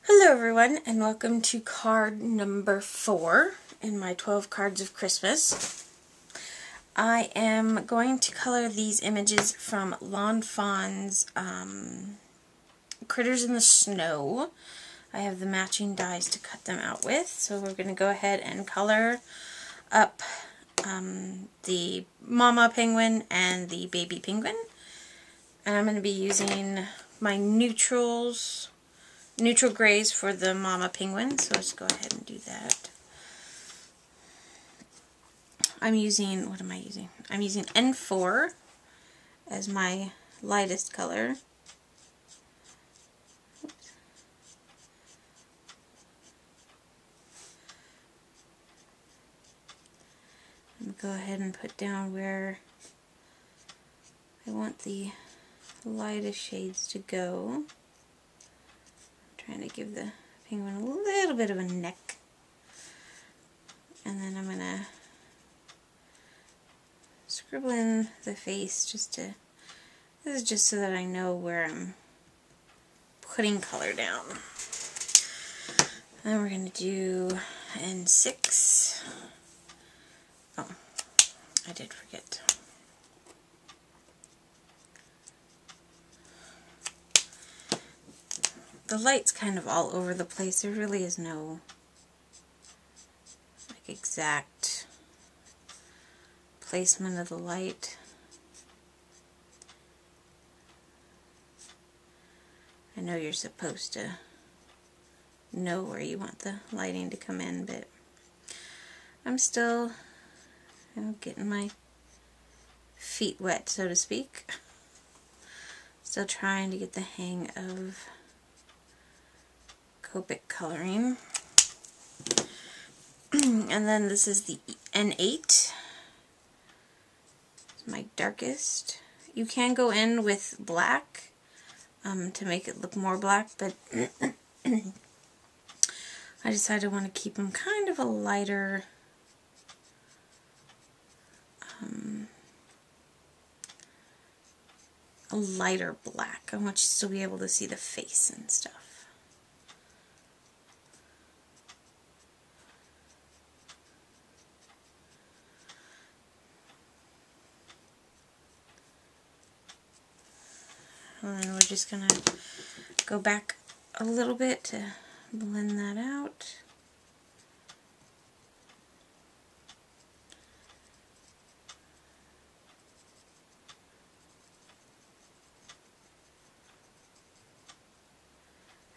Hello everyone, and welcome to card number 4 in my 12 cards of Christmas. I am going to color these images from Lawn Fawn's Critters in the Snow. I have the matching dies to cut them out with, so we're going to go ahead and color up the mama penguin and the baby penguin. And I'm going to be using my neutral grays for the mama penguin, so let's go ahead and do that. I'm using, what am I using? I'm using N4 as my lightest color. Oops. I'm going to go ahead and put down where I want the lightest shades to go. Trying to give the penguin a little bit of a neck. And then I'm going to scribble in the face this is just so that I know where I'm putting color down. Then we're going to do N6. Oh, I did forget. The light's kind of all over the place. There really is no exact placement of the light. I know you're supposed to know where you want the lighting to come in, but I'm still getting my feet wet, so to speak. Still trying to get the hang of Copic coloring. And then this is the N8. It's my darkest. You can go in with black to make it look more black, but I decided I want to keep them kind of a lighter black. I want you to still be able to see the face and stuff. And then we're just going to go back a little bit to blend that out.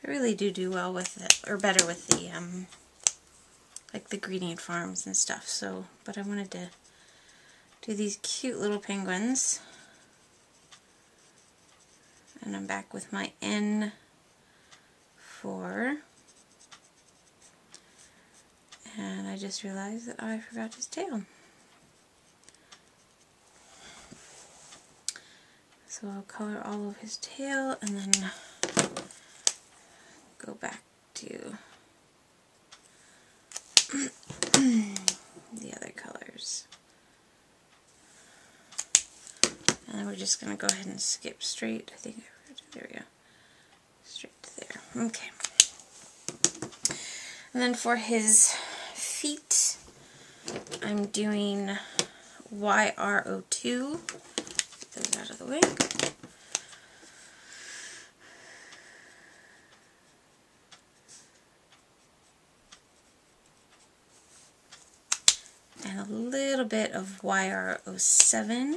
I really do well with it, or better with the like the Greeting Farms and stuff. So, but I wanted to do these cute little penguins. And I'm back with my N4. And I just realized that I forgot his tail. So I'll color all of his tail and then go back to the other colors. And then we're just going to go ahead and skip straight. I think I forgot to, there we go. Straight to there. Okay. And then for his feet, I'm doing YRO2. Get those out of the way. And a little bit of YRO7.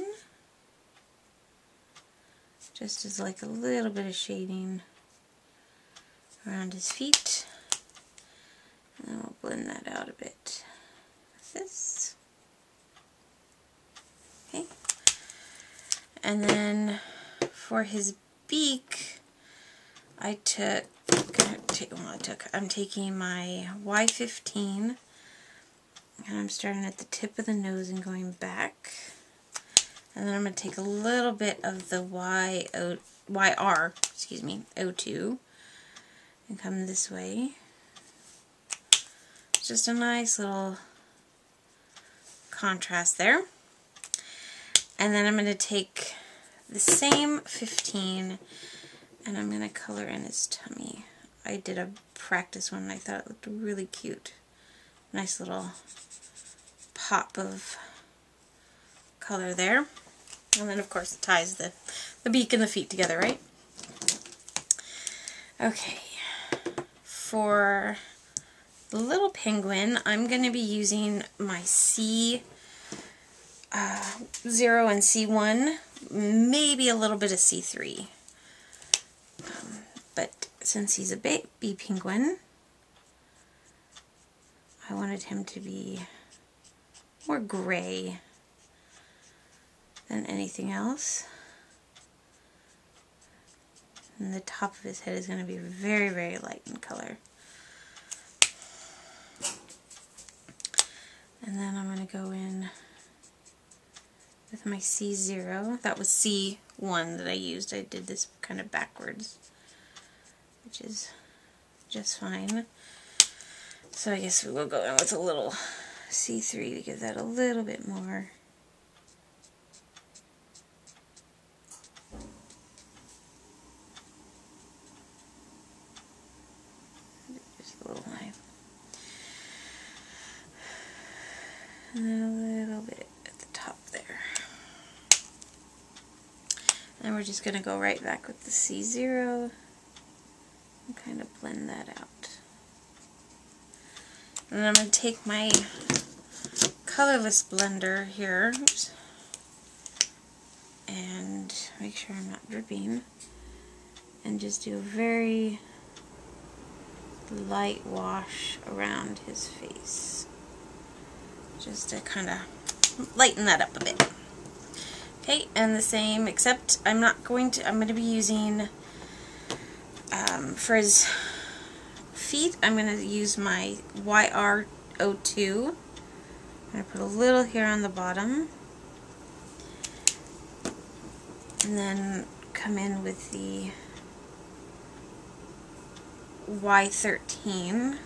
Just as like a little bit of shading around his feet. And then we'll blend that out a bit with this. Okay. And then for his beak, I'm taking my Y15 and I'm starting at the tip of the nose and going back. And then I'm going to take a little bit of the O2 and come this way. It's just a nice little contrast there. And then I'm going to take the same 15 and I'm going to color in his tummy I did a practice one and I thought it looked really cute. Nice little pop of color there. And then of course it ties the beak and the feet together, right? Okay, for the little penguin, I'm going to be using my C0 and C1, maybe a little bit of C3. But since he's a baby penguin, I wanted him to be more gray than anything else. And the top of his head is going to be very, very light in color. And then I'm going to go in with my C0. That was C1 that I used. I did this kind of backwards, which is just fine. So I guess we will go in with a little C3 to give that a little bit more. Just a little line. And then a little bit at the top there. And we're just going to go right back with the C0 and kind of blend that out. And then I'm going to take my colorless blender here, oops, and make sure I'm not dripping, and just do a very light wash around his face, just to kind of lighten that up a bit. Okay, and the same, except I'm going to be using, for his feet, I'm going to use my YR02. I'm going to put a little here on the bottom, and then come in with the Y13,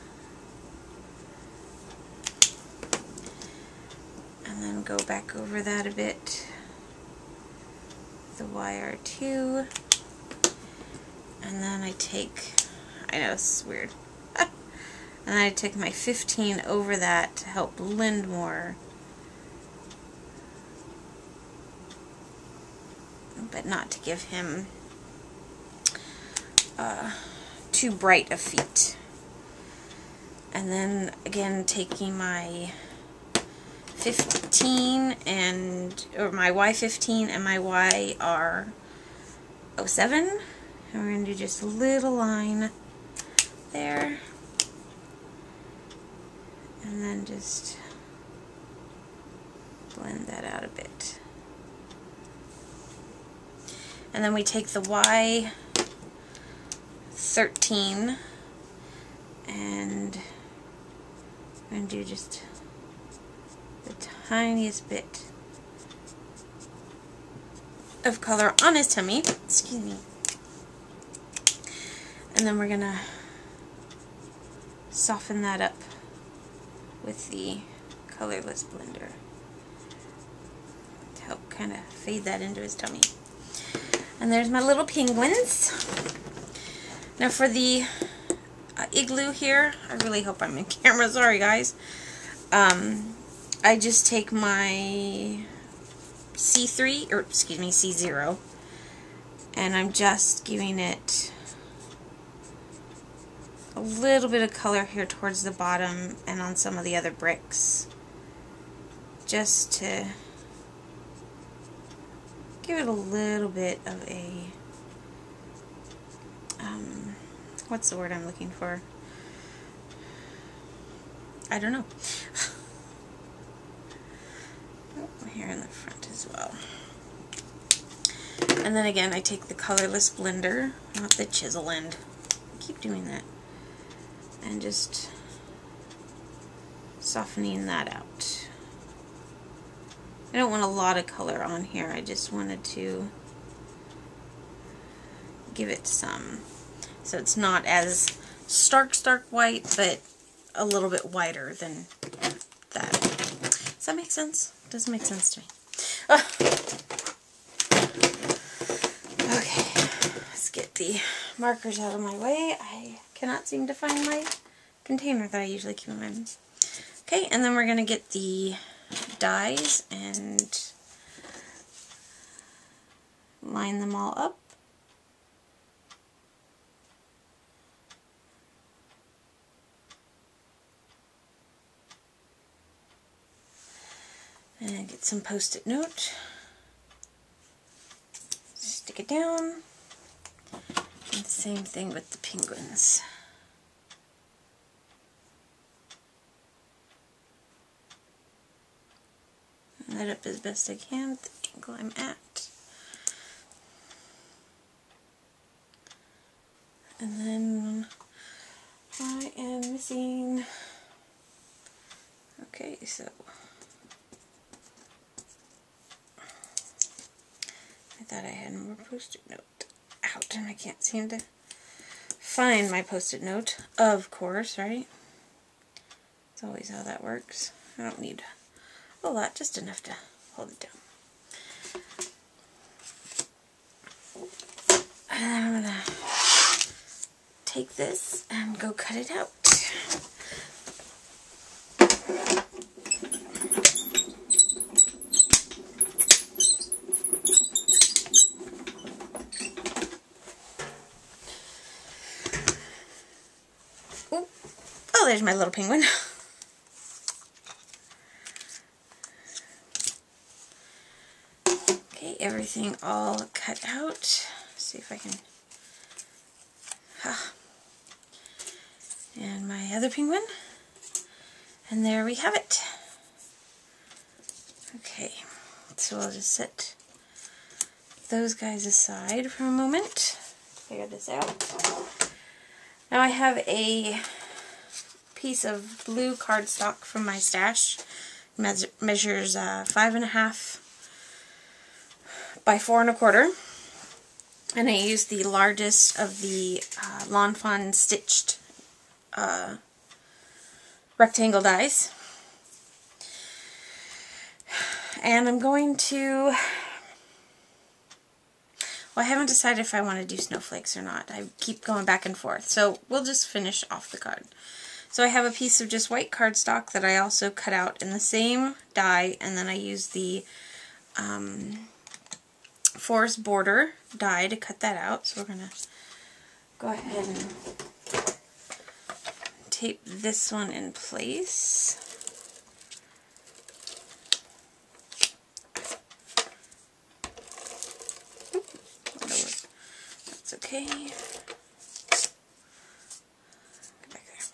and then go back over that a bit, the YR2, and then I take, I know this is weird, and then I take my 15 over that to help blend more, but not to give him too bright of feet. And then again taking my 15 or my Y15 and my YR07, and we're going to do just a little line there, and then just blend that out a bit. And then we take the Y13 and I'm going to do just the tiniest bit of color on his tummy, excuse me, and then we're going to soften that up with the colorless blender to help kind of fade that into his tummy. And there's my little penguins. Now for the igloo here, I really hope I'm in camera, sorry guys. I just take my C3, or excuse me, C0, and I'm just giving it a little bit of color here towards the bottom and on some of the other bricks, just to give it a little bit of a, what's the word I'm looking for? I don't know. Here in the front as well. And then again, I take the colorless blender, not the chisel end. I keep doing that. And just softening that out. I don't want a lot of color on here. I just wanted to give it some. So it's not as stark white, but a little bit whiter than that. Does that make sense? It doesn't make sense to me. Okay, let's get the markers out of my way. I cannot seem to find my container that I usually keep them in. Okay, and then we're going to get the dies and line them all up. And get some Post-it note. Stick it down. And the same thing with the penguins. Line it up as best I can with the angle I'm at. And then I am missing, okay, so I thought I had more Post-it note out and I can't seem to find my Post-it note, of course, right? That's always how that works. I don't need a lot, just enough to hold it down. And then I'm going to take this and go cut it out. Ooh. Oh, there's my little penguin. Okay, everything all cut out. Let's see if I can... And my other penguin. And there we have it. Okay, so I'll just set those guys aside for a moment. Figure this out. Now I have a piece of blue cardstock from my stash. Measures 5.5 by 4 1/4. And I used the largest of the Lawn Fawn stitched rectangle dies. And I'm going to, well, I haven't decided if I want to do snowflakes or not. I keep going back and forth. So we'll just finish off the card. So I have a piece of just white cardstock that I also cut out in the same die, and then I use the forest border die to cut that out. So we're going to go ahead and tape this one in place. That's okay. Get back there.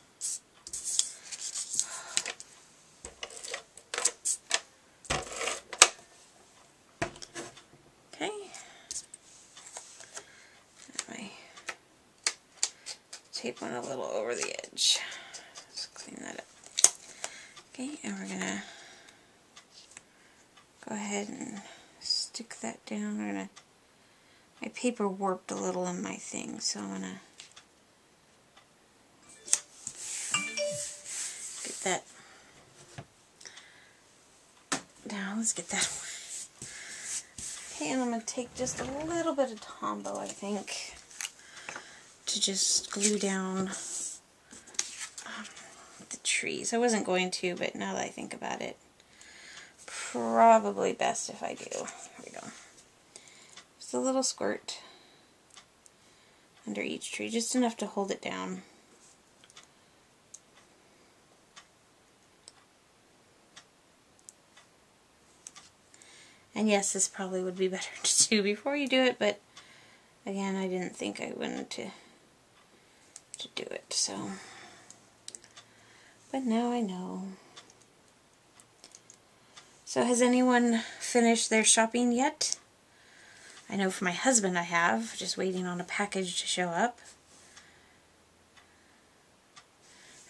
Okay. My tape went a little over the edge. Let's clean that up. Okay, and we're gonna go ahead and stick that down. We're gonna, my paper warped a little in my thing, so I'm gonna get that down. Let's get that away. Okay, and I'm gonna take just a little bit of Tombow, I think, to just glue down the trees. I wasn't going to, but now that I think about it, probably best if I do. Here we go. Just a little squirt under each tree, just enough to hold it down. And yes, this probably would be better to do before you do it, but again, I didn't think I wanted to do it, so. But now I know. So has anyone finished their shopping yet? I know for my husband I have, just waiting on a package to show up.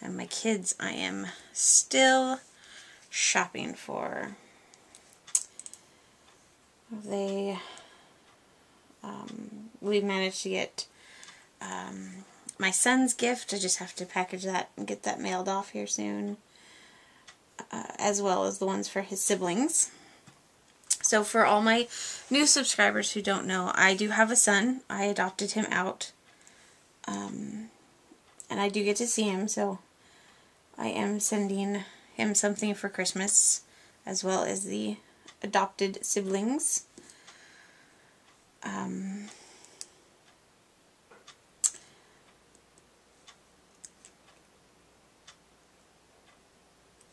And my kids I am still shopping for. They, we managed to get my son's gift. I just have to package that and get that mailed off here soon, as well as the ones for his siblings. So for all my new subscribers who don't know, I do have a son. I adopted him out And I do get to see him, so I am sending him something for Christmas, as well as the adopted siblings.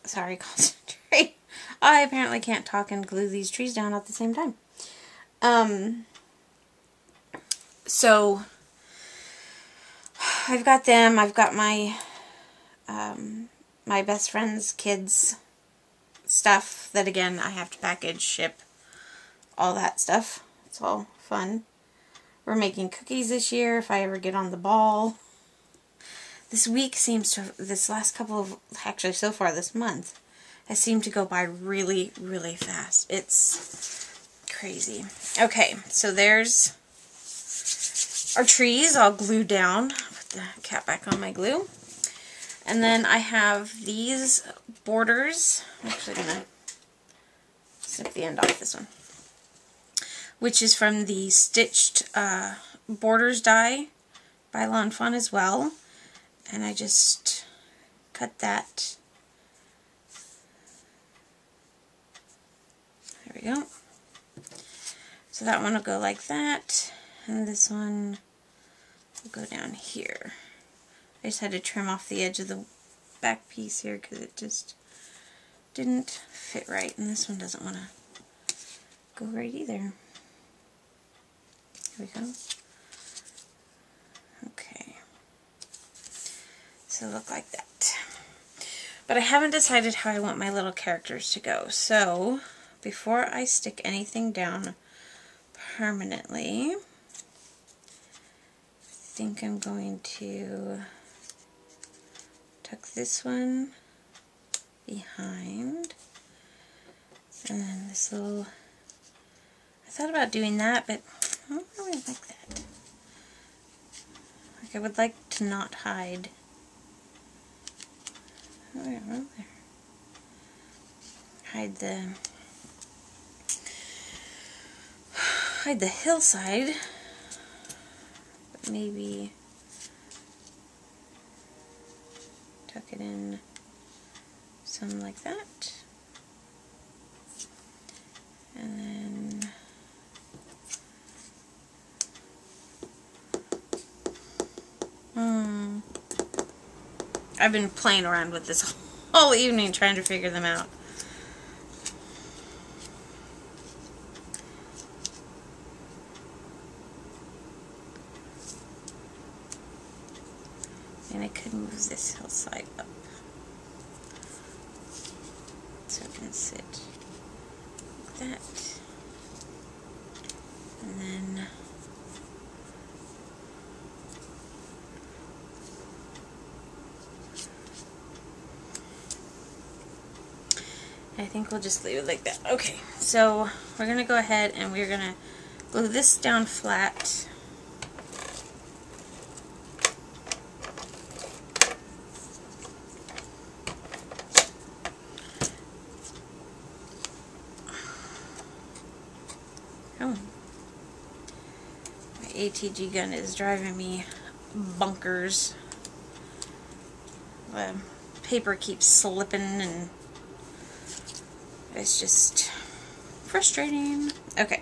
Sorry, concentrate. I apparently can't talk and glue these trees down at the same time. So I've got them. I've got my my best friend's kids stuff that, again, I have to package, ship, all that stuff. It's all fun. We're making cookies this year if I ever get on the ball. This week seems to, this last couple of, actually so far this month, has seemed to go by really, really fast. It's crazy. Okay, so there's our trees all glued down. Put the cap back on my glue. And then I have these borders. I'm actually going to snip the end off this one, which is from the Stitched Borders die by Lawn Fawn as well. And I just cut that. There we go. So that one will go like that, and this one will go down here. I just had to trim off the edge of the back piece here because it just didn't fit right, and this one doesn't want to go right either. Here we go. Okay. So look like that. But I haven't decided how I want my little characters to go. So before I stick anything down permanently, I think I'm going to tuck this one behind. And then this little, I thought about doing that, but I don't really like that. Like, I would like to not hide. Oh yeah, right there. Hide the hillside, but maybe tuck it in some like that, and then I've been playing around with this all evening trying to figure them out. And I could move this hillside up so it can sit like that. And then I think we'll just leave it like that. Okay, so we're going to go ahead and we're going to glue this down flat. Oh. My ATG gun is driving me bonkers. The paper keeps slipping and it's just frustrating. Okay,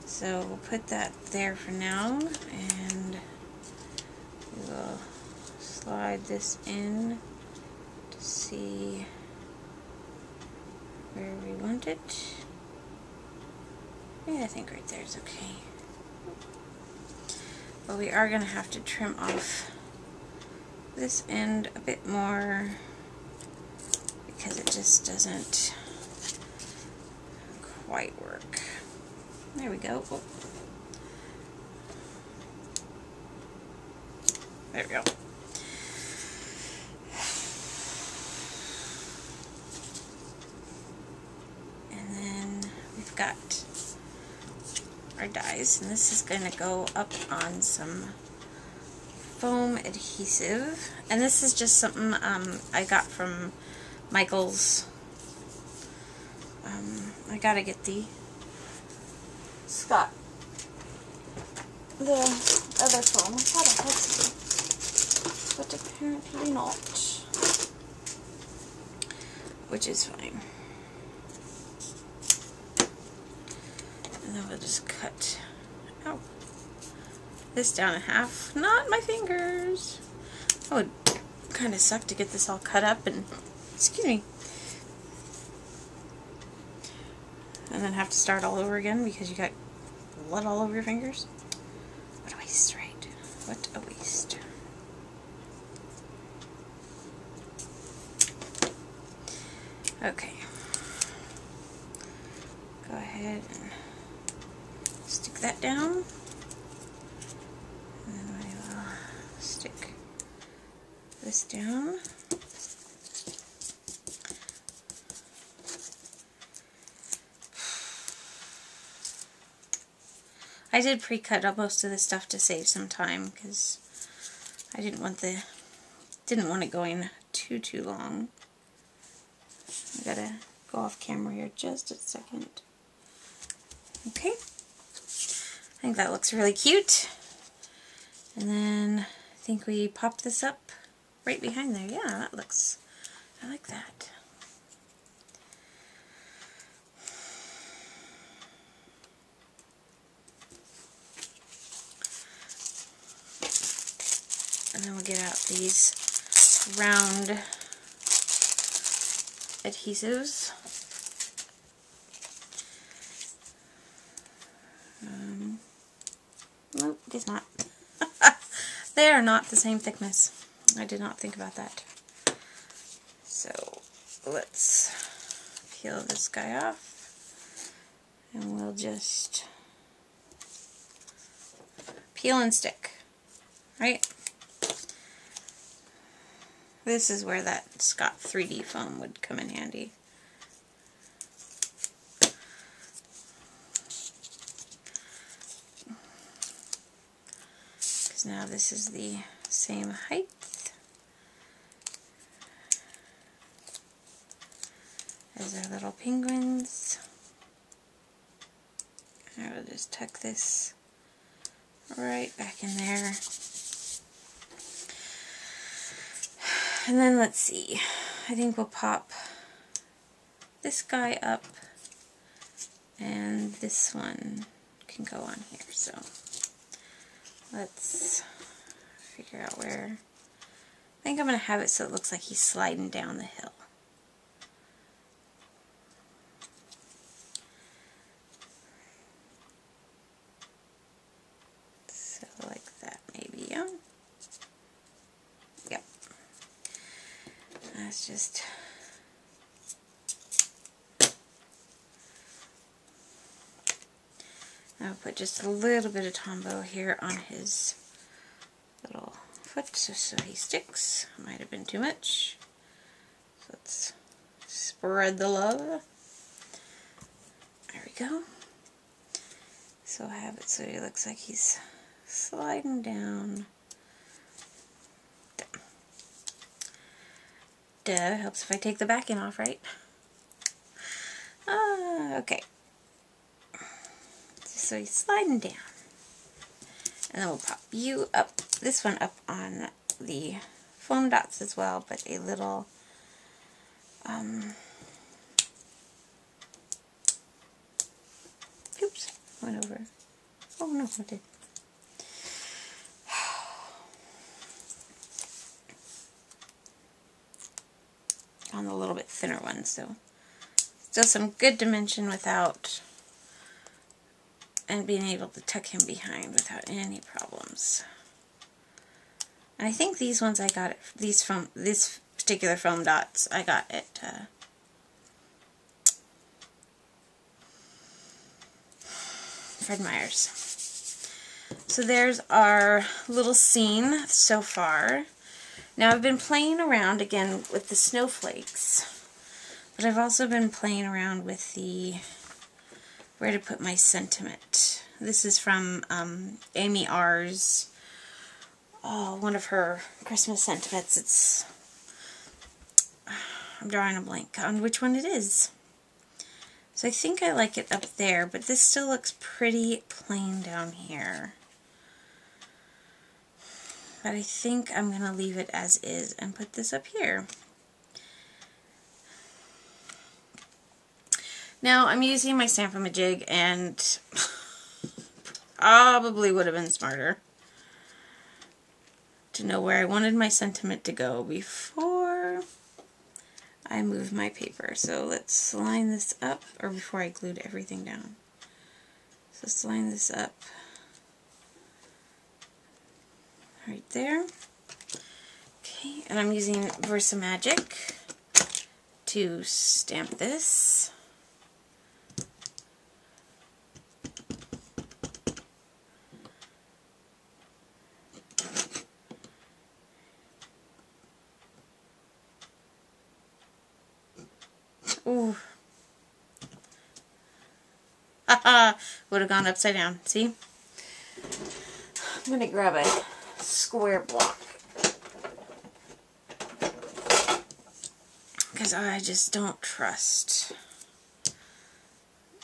so we'll put that there for now, and we will slide this in to see where we want it. Yeah, I think right there is okay. But we are going to have to trim off this end a bit more because it just doesn't quite work. There we go. Oh. There we go. And then we've got our dies, and this is going to go up on some foam adhesive. And this is just something I got from Michael's. I gotta get the other foam. I thought I had some, but apparently not. Which is fine. And then we'll just cut out this down in half. Not my fingers. That would kind of suck to get this all cut up and, excuse me, and then have to start all over again because you got blood all over your fingers. What a waste, right? What a waste. Okay. Go ahead and stick that down. And then I will stick this down. I did pre-cut up most of this stuff to save some time because I didn't want it going too long. I gotta go off camera here just a second. Okay, I think that looks really cute. And then I think we popped this up right behind there. Yeah, that looks, I like that. And then we'll get out these round adhesives. Nope, guess not. They are not the same thickness. I did not think about that. So let's peel this guy off, and we'll just peel and stick, right? This is where that Scott 3D foam would come in handy. Because now this is the same height as our little penguins. I will just tuck this right back in there. And then let's see, I think we'll pop this guy up, and this one can go on here. So let's figure out where. I think I'm going to have it so it looks like he's sliding down the hill. So like that maybe, yeah? Yep. That's just... I'll put just a little bit of Tombow here on his little foot so he sticks. Might have been too much. So let's spread the love. There we go. So I have it so he looks like he's sliding down. Duh, helps if I take the backing off, right? Okay. So he's sliding down. And then we'll pop you up, this one up on the foam dots as well, but a little, oops, went over. Oh no, I did. On the little bit thinner one, so still some good dimension without, and being able to tuck him behind without any problems. And I think these ones I got, these from this particular foam dots, I got at Fred Meyer's. So there's our little scene so far. Now I've been playing around again with the snowflakes, but I've also been playing around with the where to put my sentiment. This is from Amy R's, one of her Christmas sentiments. It's, I'm drawing a blank on which one it is. So I think I like it up there, but this still looks pretty plain down here. but I think I'm going to leave it as is and put this up here. Now, I'm using my Stamp-A-Majig, and probably would have been smarter to know where I wanted my sentiment to go before I move my paper. So let's line this up, or before I glued everything down. So let's line this up right there. Okay, and I'm using Versamagic to stamp this. Ooh. Haha, would have gone upside down. See? I'm going to grab a square block, because I just don't trust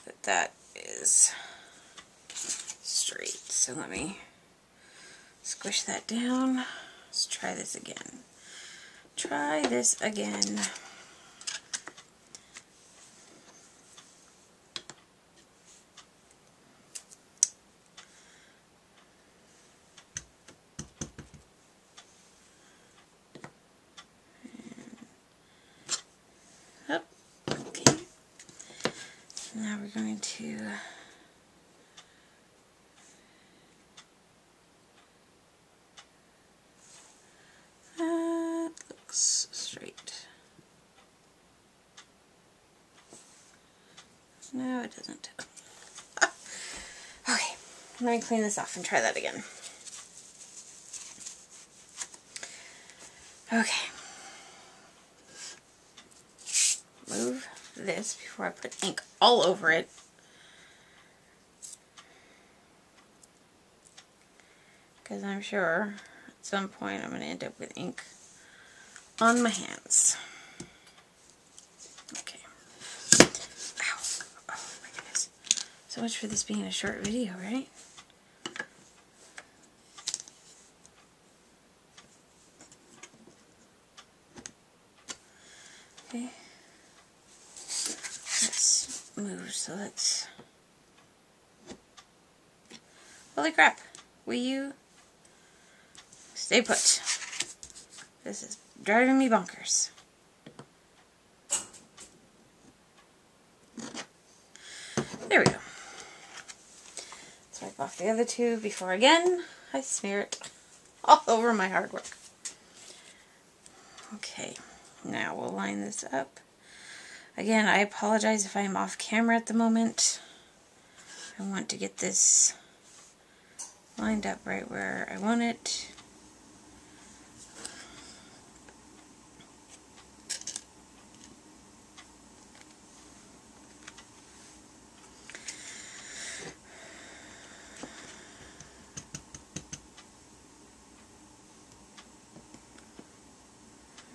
that that is straight. So let me squish that down. Let's try this again. Try this again. Okay. Now we're going to looks straight. No, it doesn't. Okay, let me clean this off and try that again. Okay. Move this before I put ink all over it. Because I'm sure at some point I'm going to end up with ink on my hands. Okay. Ow. Oh my goodness. So much for this being a short video, right? Okay. Let's move, so let's... Holy crap. Will you stay put? This is driving me bonkers. There we go. Let's wipe off the other two before again I smear it all over my hard work. Okay, now we'll line this up. Again, I apologize if I'm off camera at the moment. I want to get this lined up right where I want it.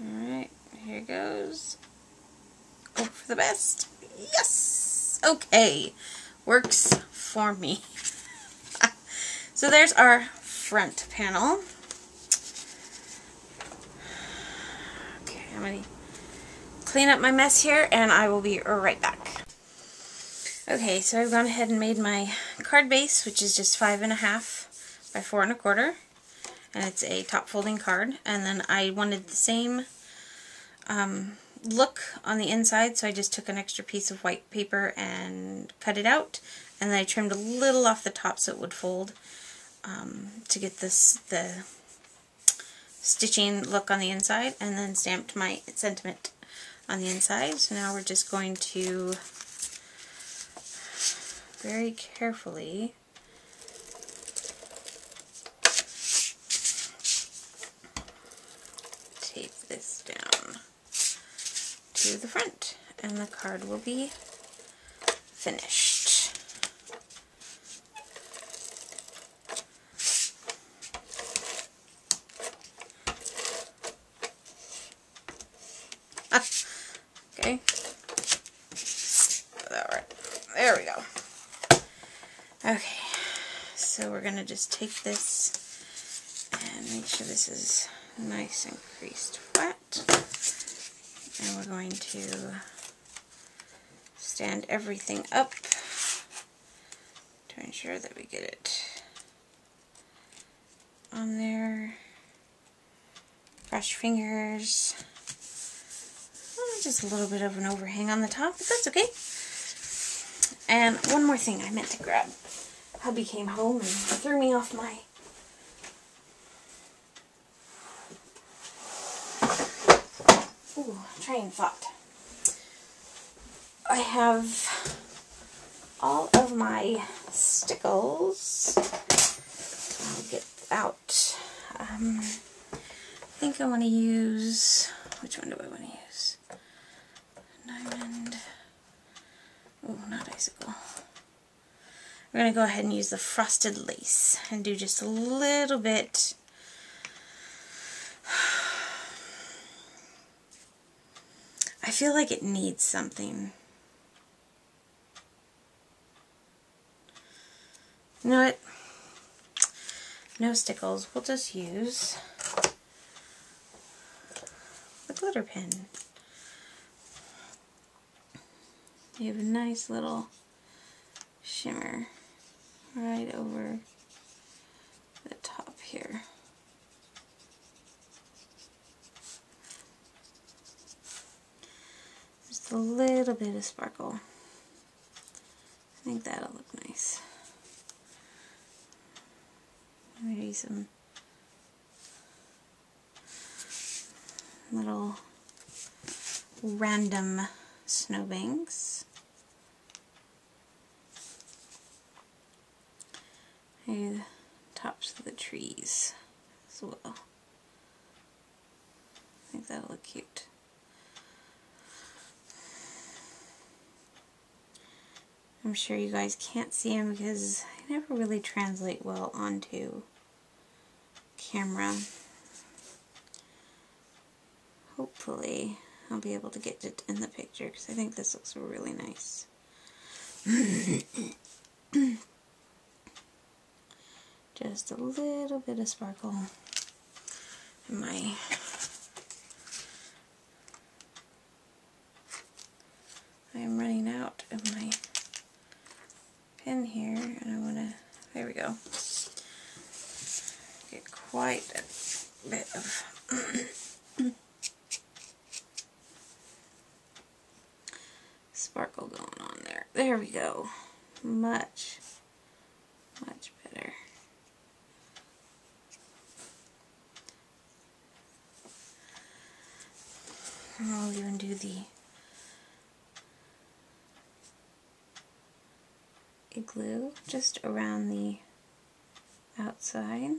Alright, here goes. Hope for the best. Yes! Okay. Works for me. So there's our front panel. Okay, I'm going to clean up my mess here and I will be right back. Okay, so I've gone ahead and made my card base, which is just 5.5 by 4 1/4. And it's a top folding card. And then I wanted the same look on the inside, so I just took an extra piece of white paper and cut it out. And then I trimmed a little off the top so it would fold to get the stitching look on the inside, and then stamped my sentiment on the inside. So now we're just going to very carefully tape this down to the front, and the card will be finished. Okay. Alright, there we go. Okay, so we're going to just take this and Make sure this is nice and creased flat. And we're going to stand everything up to ensure that we get it on there. Brush fingers. Just a little bit of an overhang on the top, but that's okay. And one more thing I meant to grab. Hubby came home and threw me off my train thought. I have all of my stickles. I'll get out. I think I want to use, which one do I want to use? Diamond. Oh, not icicle. We're going to go ahead and use the frosted lace and do just a little bit. I feel like it needs something. You know what? No stickles. We'll just use the glitter pen. You have a nice little shimmer right over the top here. Just a little bit of sparkle. I think that'll look nice. Maybe some little random snowbanks. Maybe the tops of the trees as well. I think that'll look cute. I'm sure you guys can't see them because I never really translate well onto camera. Hopefully I'll be able to get it in the picture because I think this looks really nice. Just a little bit of sparkle in my I am running out of my pen here and I want to, there we go, get quite a bit of sparkle going on there. There we go. Much better. And I'll even do the igloo just around the outside.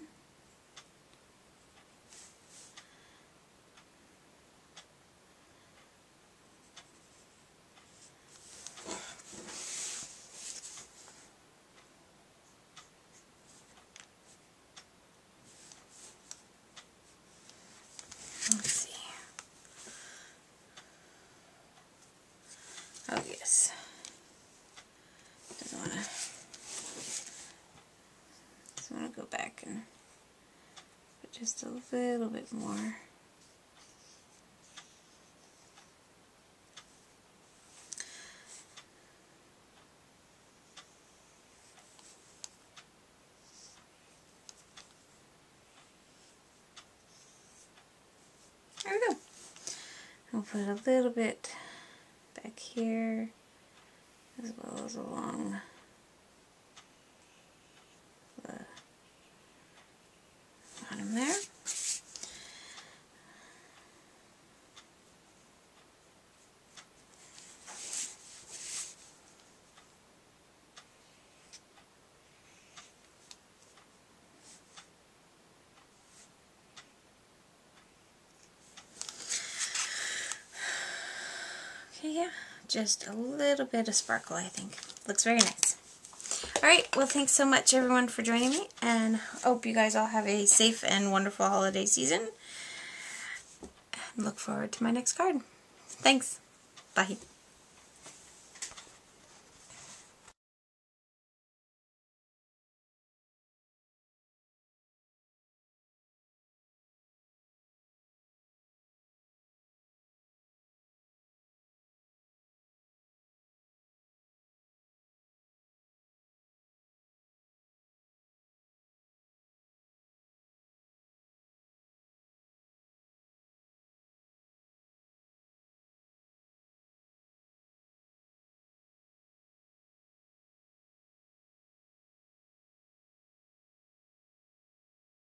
Let's see. Oh yes. Just want to go back and put just a little bit more. There we go. I'll put a little bit back here as well as along the bottom there. Okay, yeah, just a little bit of sparkle, I think. Looks very nice. Alright, well thanks so much everyone for joining me, and hope you guys all have a safe and wonderful holiday season. Look forward to my next card. Thanks. Bye.